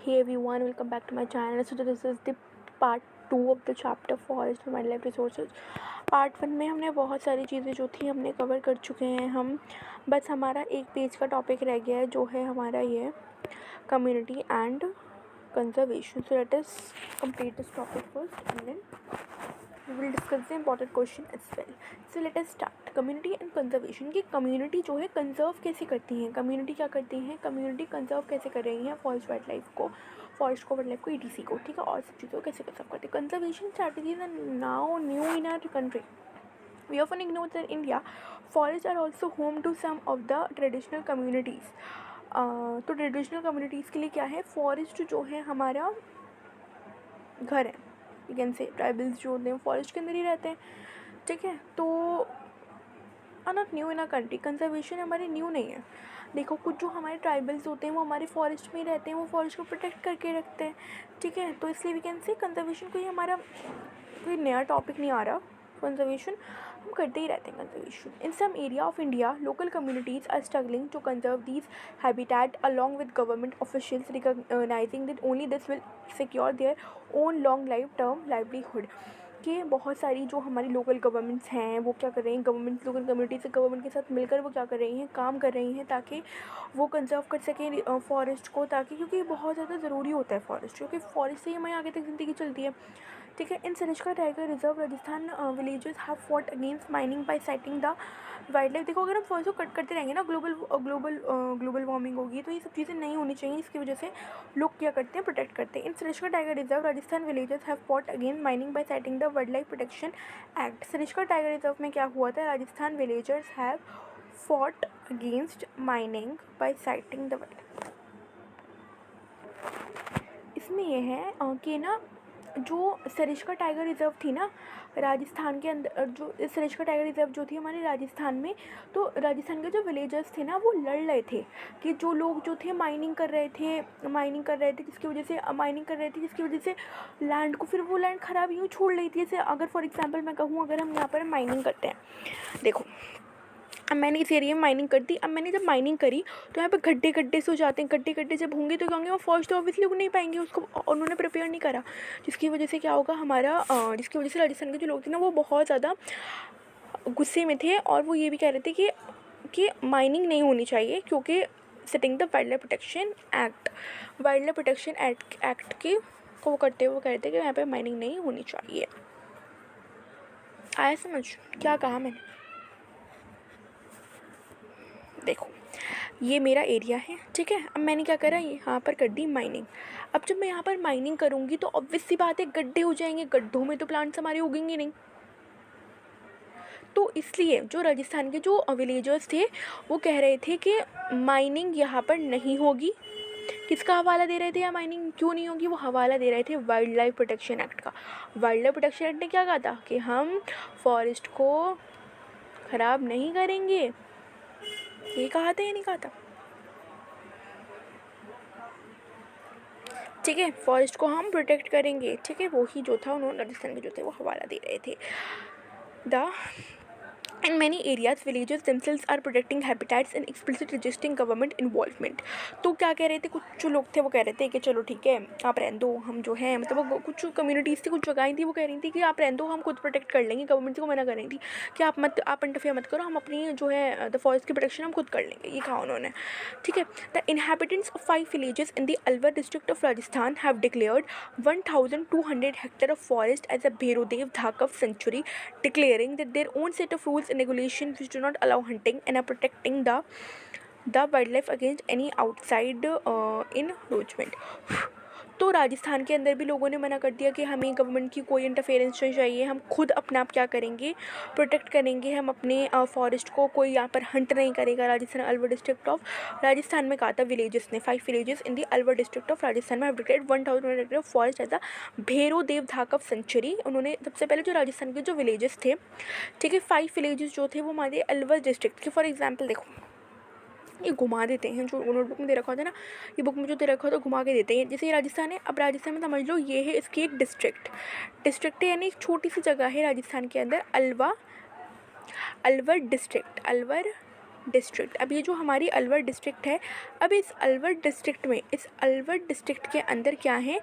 Hey everyone, welcome back to my channel. So this is the part 2 of the chapter Forest and Wildlife Resources. Part 1 में हमने बहुत सारी चीज़ें जो थी हमने कवर कर चुके हैं हम. बस हमारा एक पेज का टॉपिक रह गया है जो है हमारा ये community and conservation. So let us complete this topic first and then we will discuss the important question as well. So let us start. Community and conservation की कम्युनिटी जो है कंजर्व कैसे करती हैं, कम्युनिटी क्या करती हैं, कम्युनिटी कंजर्व कैसे कर रही हैं फॉरेस्ट वाइल्ड लाइफ को, फॉरेस्ट को, वाइल्ड लाइफ को, ETC को, ठीक है, और सब चीज़ों को कैसे कंजर्व करती है. Conservation strategies are now new in our country. We often ignore that in India, forests are also home to some of the traditional communities. तो ट्रेडिशनल कम्युनिटीज़ के लिए क्या है, फॉरेस्ट जो है हमारा घर है. यू कैन से ट्राइबल्स जो होते हैं फॉरेस्ट के अंदर ही रहते हैं, ठीक है. तो are not new in a country. Conservation हमारी न्यू नहीं है. देखो, कुछ जो हमारे ट्राइबल्स होते हैं वो हमारे फॉरेस्ट में ही रहते हैं, वो फॉरेस्ट को प्रोटेक्ट करके रखते हैं, ठीक है. तो इसलिए वी कैन से कंजर्वेशन कोई हमारा कोई नया टॉपिक नहीं आ रहा. कंजर्वेशन हम करते ही रहते हैं conservation. In some area of India local communities are struggling to conserve these habitat along with government officials recognising that only this will secure their own long life term livelihood. कि बहुत सारी जो हमारी लोकल गवर्नमेंट्स हैं वो क्या कर रही हैं, गवर्नमेंट लोकल कम्युनिटी से गवर्नमेंट के साथ मिलकर वो क्या कर रही हैं, काम कर रही हैं ताकि वो कंजर्व कर सकें फॉरेस्ट को, ताकि क्योंकि बहुत ज़्यादा ज़रूरी होता है फॉरेस्ट, क्योंकि फॉरेस्ट से ही हमारी आगे तक ज़िंदगी चलती है, ठीक है. In Sariska tiger reserve Rajasthan villages have fought against mining by citing the wildlife. देखो, अगर हम फॉरेस्ट को कट करते रहेंगे ना, ग्लोबल वार्मिंग होगी, तो ये सब चीज़ें नहीं होनी चाहिए. इसकी वजह से लोग क्या करते हैं, प्रोटेक्ट करते हैं. In Sariska tiger reserve Rajasthan villages have fought against mining by citing the wildlife protection act. Sariska tiger reserve में क्या हुआ था, Rajasthan villagers have fought against mining by citing the wild. इसमें यह है कि ना, जो सरिस्का टाइगर रिज़र्व थी ना राजस्थान के अंदर, जो सरिस्का टाइगर रिज़र्व जो थी हमारे राजस्थान में, तो राजस्थान के जो विलेजर्स थे ना वो लड़ रहे थे कि जो लोग जो थे माइनिंग कर रहे थे जिसकी वजह से लैंड को, फिर वो लैंड ख़राब यूँ छोड़ रही थी. जैसे अगर फॉर एग्जांपल मैं कहूँ, अगर हम यहाँ पर माइनिंग करते हैं, देखो अब मैंने इस एरिया में माइनिंग कर दी. अब मैंने जब माइनिंग करी तो यहाँ पे गड्ढे से हो जाते हैं. गड्ढे जब होंगे तो क्या होंगे, वो फॉरेस्ट तो ऑब्वियसली उग नहीं पाएंगे, उसको उन्होंने प्रिपेयर नहीं करा, जिसकी वजह से क्या होगा हमारा, जिसकी वजह से राजस्थान के जो लोग थे ना वो बहुत ज़्यादा गुस्से में थे, और वो ये भी कह रहे थे कि माइनिंग नहीं होनी चाहिए, क्योंकि setting the wildlife protection act के को वो करते हुए वो कहते हैं कि यहाँ पे माइनिंग नहीं होनी चाहिए. आया समझ क्या कहा मैंने. देखो, ये मेरा एरिया है, ठीक है. अब मैंने क्या करा, यहाँ पर कर दी माइनिंग. अब जब मैं यहाँ पर माइनिंग करूँगी तो ऑब्वियस सी बात है गड्ढे हो जाएंगे, गड्ढों में तो प्लांट्स हमारे उगेंगे नहीं. तो इसलिए जो राजस्थान के जो विलेजर्स थे वो कह रहे थे कि माइनिंग यहाँ पर नहीं होगी. किसका हवाला दे रहे थे, या माइनिंग क्यों नहीं होगी, वो हवाला दे रहे थे वाइल्ड लाइफ प्रोटेक्शन एक्ट का. वाइल्ड लाइफ प्रोटेक्शन एक्ट ने क्या कहा था कि हम फॉरेस्ट को ख़राब नहीं करेंगे. ये कहा था या नहीं कहा था, ठीक है. फॉरेस्ट को हम प्रोटेक्ट करेंगे, ठीक है. वो ही जो था उन्होंने राजस्थान के जो थे वो हवाला दे रहे थे. In many areas, villages themselves are protecting habitats and explicit resisting government involvement. तो क्या कह रहे थे, कुछ जो लोग थे वो कह रहे थे कि चलो ठीक है आप रहने दो, हम जो है मतलब वो कुछ कम्युनिटीज़ थी, कुछ जगहें थी, वो कह रही थी कि आप रहने दो, हम खुद प्रोटेक्ट कर लेंगे. गवर्नमेंट को मना कर रही थी कि आप इंटरफेयर मत करो, हम अपनी जो है द फॉरेस्ट की प्रोटेक्शन हम खुद कर लेंगे. ये कहा उन्होंने, ठीक है. The inhabitants of 5 villages in the Alwar district of Rajasthan have declared 1,200 hectare of forest as a Bhairodev Dhakav sanctuary, declaring that their own set of rules and regulations which do not allow hunting and are protecting the wildlife against any outside encroachment. तो राजस्थान के अंदर भी लोगों ने मना कर दिया कि हमें गवर्नमेंट की कोई इंटरफेरेंस नहीं चाहिए, हम खुद अपना आप क्या करेंगे, प्रोटेक्ट करेंगे हम अपने फॉरेस्ट को, कोई यहाँ पर हंट नहीं करेगा. राजस्थान अलवर डिस्ट्रिक्ट ऑफ राजस्थान में कहा था विलेजेस ने, 5 villages in the Alwar district of Rajasthan में have declared 1,000 hectare of forest as a Bhairodev Dakav sanctuary. उन्होंने सबसे पहले जो राजस्थान के जो विलेजेस थे, ठीक है, 5 villages जो थे वो हमारे अलवर डिस्ट्रिक्ट के. फॉर एग्जाम्पल देखो, ये घुमा देते हैं, जो नोटबुक में दे रखा होता है ना, ये बुक में जो दे रखा होता है घुमा के देते हैं. जैसे ये राजस्थान है, अब राजस्थान में समझ लो ये है इसकी एक डिस्ट्रिक्ट है, यानी एक छोटी सी जगह है राजस्थान के अंदर, अलवर डिस्ट्रिक्ट. अलवर डिस्ट्रिक्ट। अब ये जो हमारी अलवर डिस्ट्रिक्ट है, अब इस अलवर डिस्ट्रिक्ट के अंदर क्या है,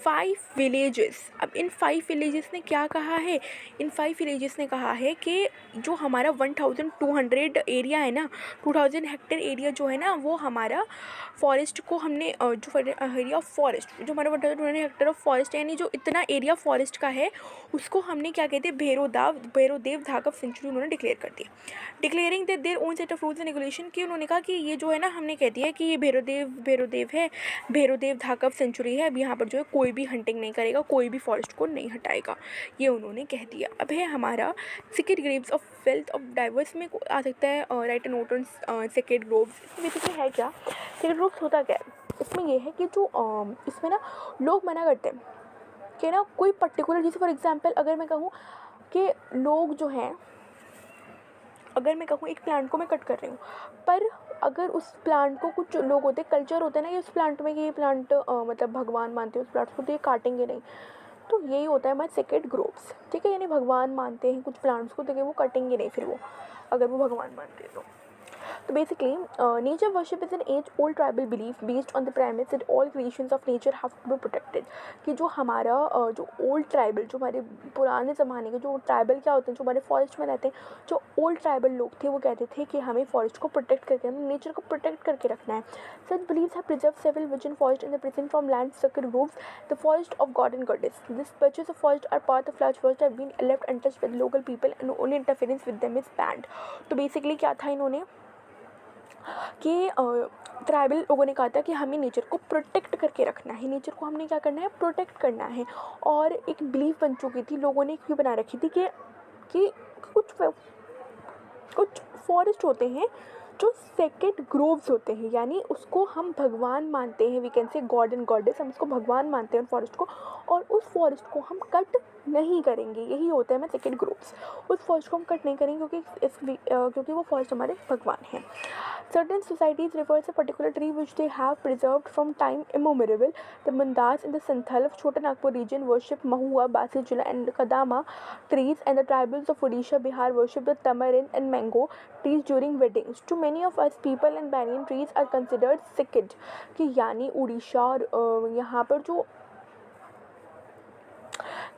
5 विलेजेस। अब इन 5 विलेजेस ने क्या कहा है, इन 5 विलेजेस ने कहा है कि जो हमारा 1200 एरिया है ना, 2000 हेक्टेयर एरिया जो है ना, वो हमारा फॉरेस्ट को हमने जो एरिया ऑफ फॉरेस्ट, जो हमारा 1200 हेक्टेयर ऑफ फॉरेस्ट है, यानी जो इतना एरिया फॉरेस्ट का है, उसको हमने क्या कहते हैं, भैरोदेव धाकब सेंचुरी उन्होंने डिक्लेयर कर दिया। Declaring that their own set of rules and regulation, कि उन्होंने कहा कि ये जो है ना, हमने कह दिया कि ये भैरोदेव है, भैरोदेव धाकब सेंचुरी है, अब यहाँ पर जो है कोई भी हंटिंग नहीं करेगा, कोई भी फॉरेस्ट को नहीं हटाएगा, ये उन्होंने कह दिया। अब है हमारा secret graves of wealth of diverse में आ सकता है, write note on secret groves. इसमें बेसिकली है क्या, सिक्रेट ग्रोव्स होता क्या है, इसमें यह है कि जो इसमें ना लोग मना करते हैं कि ना कोई पर्टिकुलर, जैसे फॉर एग्जांपल अगर मैं कहूँ कि लोग जो हैं, अगर मैं कहूँ एक प्लांट को मैं कट कर रही हूँ, पर अगर उस प्लांट को, कुछ लोग होते हैं, कल्चर होता है ना कि उस प्लांट में कि ये प्लांट मतलब भगवान मानते हैं उस प्लांट को, तो ये काटेंगे नहीं, तो यही होता है हमारे सेक्रेड ग्रोव्स, ठीक है। यानी भगवान मानते हैं कुछ प्लांट्स को, तो वो कटेंगे नहीं फिर वो, अगर वो भगवान मानते हैं तो basically nature worship is an age old tribal belief based on the premise that all creations of nature have to be protected. कि जो हमारा जो ओल्ड ट्राइबल, जो हमारे पुराने ज़माने के जो ट्राइबल क्या होते हैं, जो हमारे फॉरेस्ट में रहते हैं, जो ओल्ड ट्राइबल लोग थे, वो कहते थे कि हमें फॉरेस्ट को प्रोटेक्ट करके, हमें नेचर को प्रोटेक्ट करके रखना है। Such beliefs have preserved several virgin forests in the present from land sacred groves, the forest of god and goddess. These patches of forest are part of large forest have been left untouched by the local people and only interference with them is banned. तो basically क्या था इन्होंने कि tribal लोगों ने कहा था कि हमें नेचर को प्रोटेक्ट करके रखना है, नेचर को हमने क्या करना है, प्रोटेक्ट करना है। और एक बिलीफ बन चुकी थी, लोगों ने क्यों बना रखी थी कि कुछ फॉरेस्ट होते हैं जो सेक्रेड ग्रोव्स होते हैं, यानी उसको हम भगवान मानते हैं, we can say god and goddess, हम उसको भगवान मानते हैं उन फॉरेस्ट को, और उस फॉरेस्ट को हम कट नहीं करेंगे, यही होता है मैं सेक्रेड ग्रोव्स। उस फॉरेस्ट को हम कट नहीं करेंगे क्योंकि वो फॉरेस्ट हमारे भगवान हैं। Certain societies refers a particular tree which they have preserved from time immemorial. The Mundas in the Santhal of Chota Nagpur region worship mahua, basijula and kadama trees, and the tribals of Odisha, Bihar worship the tamarind and mango trees during weddings. To many of us, people and banyan trees are considered sacred। कि यानी उड़ीसा और यहाँ पर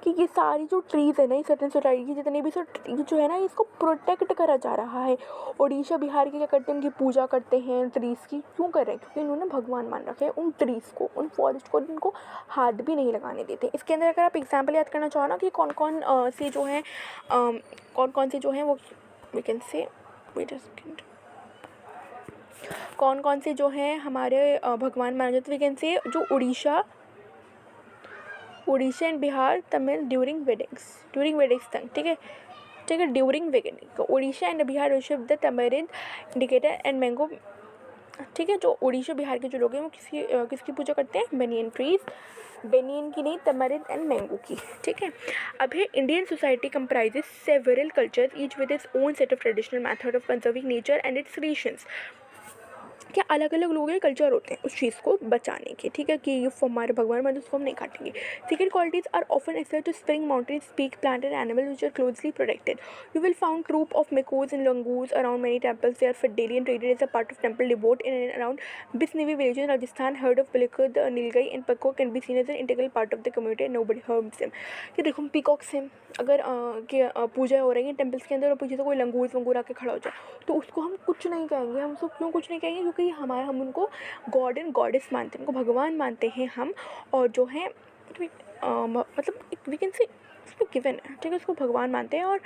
कि ये सारी जो trees है ना, ये सर्टेन सोसाइटी की जितने भी जो है ना, इसको प्रोटेक्ट करा जा रहा है। उड़ीसा बिहार के क्या करते हैं, उनकी पूजा करते हैं ट्रीज़ की, क्यों कर रहे हैं, क्योंकि इन्होंने भगवान मान रखे हैं उन ट्रीज़ को, उन फॉरेस्ट को, उनको हाथ भी नहीं लगाने देते। इसके अंदर अगर आप एग्जाम्पल याद करना चाहो ना कि कौन कौन से जो हैं वो we can say wait a second, कौन कौन से जो हैं हमारे भगवान माने जाते, वी कैन से जो Orissa and Bihar Tamil during weddings तक, ठीक है, during wedding. Orissa and Bihar worship the tamarind indicator and mango, ठीक है। जो उड़ीसा बिहार के जो लोग हैं वो किसकी पूजा करते हैं, बेनियन ट्रीज, बेनियन की नहीं, तमरिंद एंड मैंगो की, ठीक है। अब है Indian society comprises several cultures each with its own set of traditional method of conserving nature and it's creations. क्या अलग अलग लोगों के कल्चर होते हैं उस चीज़ को बचाने के, ठीक है, कि ये हमारे भगवान मान उसको हम नहीं काटेंगे। Secret qualities are often accept to spring mountain speak plant and animal which are closely protected. You will found group of macaques and langurs around many temples, they are for daily and traded as a part of temple devote in and around Bishnoi village in Rajasthan. Herd of blackbuck nilgai and peacock can be seen as an integral part of the community, nobody harms them. कि देखो हम peacocks हैं, अगर पूजा हो रही है temples के अंदर और पीछे से कोई लंगूर आके खड़ा हो जाए तो उसको हम कुछ नहीं कहेंगे। हम उसको क्यों कुछ नहीं कहेंगे, क्योंकि हम उनको गॉड एंड गॉडेस मानते हैं, उनको भगवान मानते हैं हम, और जो है मतलब एक वी कैन से उसको गिवन है, ठीक है, उसको भगवान मानते हैं, और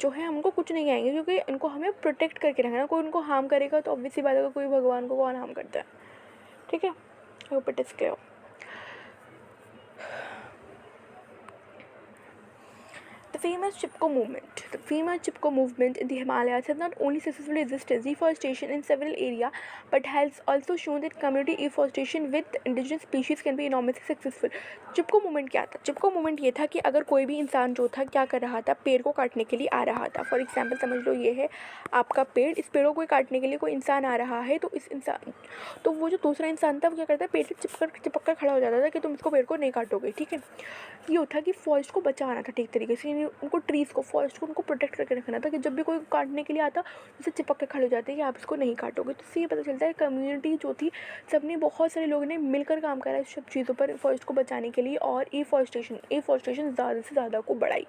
जो है हम उनको कुछ नहीं कहेंगे क्योंकि इनको हमें प्रोटेक्ट करके रखना है। कोई उनको हार्म करेगा तो ऑब्वियसली बात है, कोई भगवान को कौन हार्म करता है, ठीक है। Hope it is clear. The famous Chipko movement in the Himalayas has not only successfully resisted deforestation in several areas, but has also shown that community afforestation with indigenous species can be enormously successful. Chipko movement क्या था? चिपको movement ये था कि अगर कोई भी इंसान जो था क्या कर रहा था, पेड़ को काटने के लिए आ रहा था। फॉर एग्जाम्पल समझ लो ये है आपका पेड़, इस पेड़ों को काटने के लिए कोई इंसान आ रहा है, तो वो जो दूसरा इंसान था वो क्या करता है, पेड़ से चिपक कर खड़ा हो जाता था कि तुम इसको पेड़ को नहीं काटोगे, ठीक है। ये होता कि फॉरेस्ट को बचाना था ठीक तरीके से, उनको ट्रीज़ को, फॉरेस्ट को उनको प्रोटेक्ट करके रखना था कि जब भी कोई काटने के लिए आता उसे चिपक के खड़े हो जाते हैं कि आप इसको नहीं काटोगे। तो इससे ये पता चलता है कम्युनिटी जो थी, सबने, बहुत सारे लोगों ने मिलकर काम करा इस सब चीज़ों पर फॉरेस्ट को बचाने के लिए, और एफॉरेस्टेशन ज़्यादा से ज़्यादा को बढ़ाई।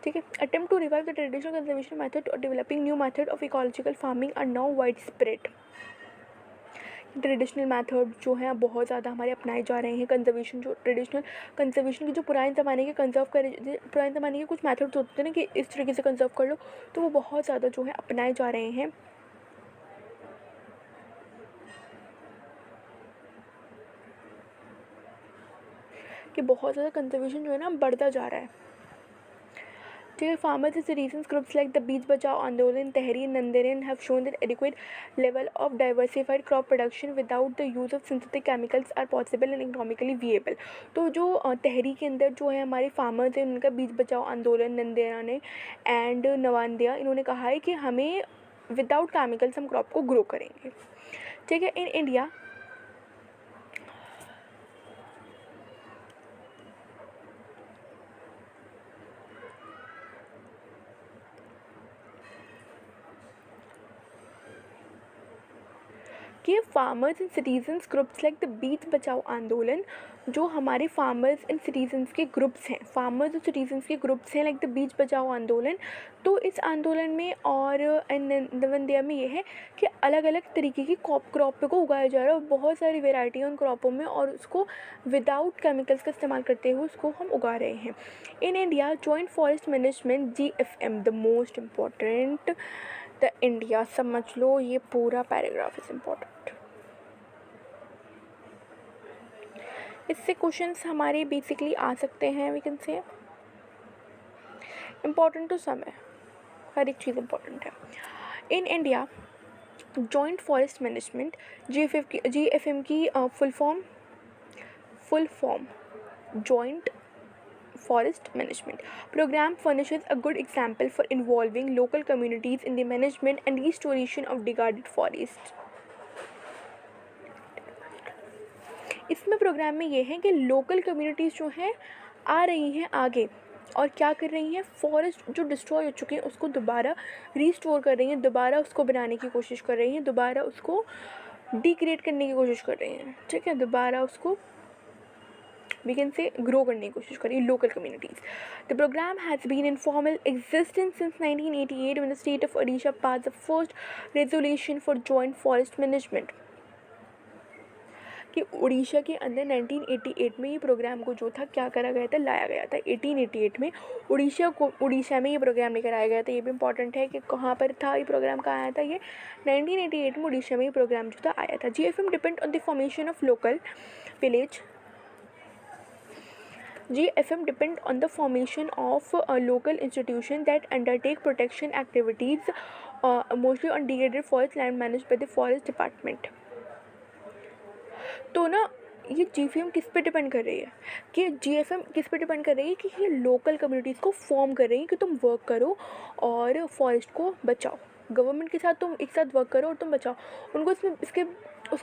ठीक है। Attempt to revive the traditional conservation method और developing new method of ecological farming are now wide spread. Traditional method जो है बहुत ज़्यादा हमारे अपनाए जा रहे हैं। कंजर्वेशन, जो ट्रेडिशनल कंजर्वेशन की जो पुराने ज़माने के पुराने ज़माने के कुछ मेथड्स होते थे ना कि इस तरीके से कंजर्व कर लो, तो वो बहुत ज़्यादा जो है अपनाए जा रहे हैं। कि बहुत ज़्यादा कंजर्वेशन जो है ना बढ़ता जा रहा है। ठीक है। Farmers and citizen groups like the Beej Bachao Andolan, तहरीर नंदेरिन have shown that adequate level of diversified crop production without the use of synthetic chemicals are possible and economically viable. तो जो तहरी के अंदर जो है हमारे फार्मर्स हैं, उनका बीज बचाओ आंदोलन, नंदेरा ने एंड नवांदिया, इन्होंने कहा है कि हमें विदाउट केमिकल्स हम क्रॉप को ग्रो करेंगे। ठीक है। इन इंडिया कि farmers and citizens groups like the Beej Bachao आंदोलन, जो हमारे फार्मर्स एंड सिटीजन्स के ग्रुप्स हैं, फार्मर्स और सिटीजन्स के ग्रुप्स हैं लाइक द बीज बचाओ आंदोलन। तो इस आंदोलन में और नवंदिया में ये है कि अलग अलग तरीके की क्रॉप को उगाया जा रहा है, बहुत सारी वेराइटी है उन क्रॉपों में, और उसको विदाउट केमिकल्स का इस्तेमाल करते हुए उसको हम उगा रहे हैं। In India joint forest management GFM the most important the India, समझ लो ये पूरा पैराग्राफ इज इम्पॉर्टेंट। इससे क्वेश्चंस हमारे बेसिकली आ सकते हैं, वी कैन से इम्पॉर्टेंट तो सब है, हर एक चीज़ इम्पॉर्टेंट है। In India joint forest management GFM की full form joint forest management program furnishes a good example for involving local communities in the management and restoration of degraded forests. इसमें programme में ये है कि लोकल कम्युनिटीज़ जो हैं आ रही हैं आगे, और क्या कर रही हैं, फॉरेस्ट जो डिस्ट्रॉय हो चुके हैं उसको दोबारा रीस्टोर कर रही हैं, दोबारा उसको बनाने की कोशिश कर रही हैं, दोबारा उसको डिग्रेड करने की कोशिश कर रही हैं। ठीक है। दोबारा उसको we can say grow करने की कोशिश करें local communities. The program has been in formal existence since 1988 when the state of Odisha passed the first resolution for joint forest management. कि उड़ीसा के अंदर 1988 में ये प्रोग्राम को जो था क्या करा गया था, लाया गया था। 1888 में उड़ीसा में ये प्रोग्राम लेकर आया गया था। ये भी इंपॉर्टेंट है कि कहाँ पर था ये प्रोग्राम, कहाँ आया था, ये 1988 में उड़ीसा में ये प्रोग्राम जो था आया था। GFM depend on the formation of local village GFM depend on the formation of local institutions that undertake protection activities mostly on degraded forest land managed by the forest department. तो ना ये GFM किस पे depend कर रही है, कि GFM किस पे डिपेंड कर रही है कि ये लोकल कम्युनिटीज़ को फॉर्म कर रही है कि तुम वर्क करो और फॉरेस्ट को बचाओ। गवर्नमेंट के साथ तुम एक साथ वर्क करो और तुम बचाओ। उनको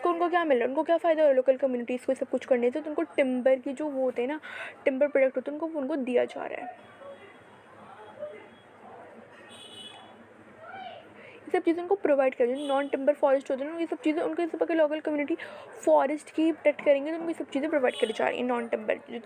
उनको क्या मिल रहा है, उनको क्या फ़ायदा हो रहा है लोकल कम्युनिटीज़ को सब कुछ करने से, तो उनको टिम्बर की जो वो होते हैं ना, टिम्बर प्रोडक्ट होते हैं, उनको दिया जा रहा है। ये सब चीज़ें उनको प्रोवाइड कर, जो नॉन टिम्बर फॉरेस्ट होते हैं ना, ये सब चीज़ें उनके सब लोकल कम्युनिटी फॉरेस्ट की प्रोटेक्ट करेंगे तो उनको ये सब चीज़ें प्रोवाइड करी जा रही हैं। नॉन टिम्बर जो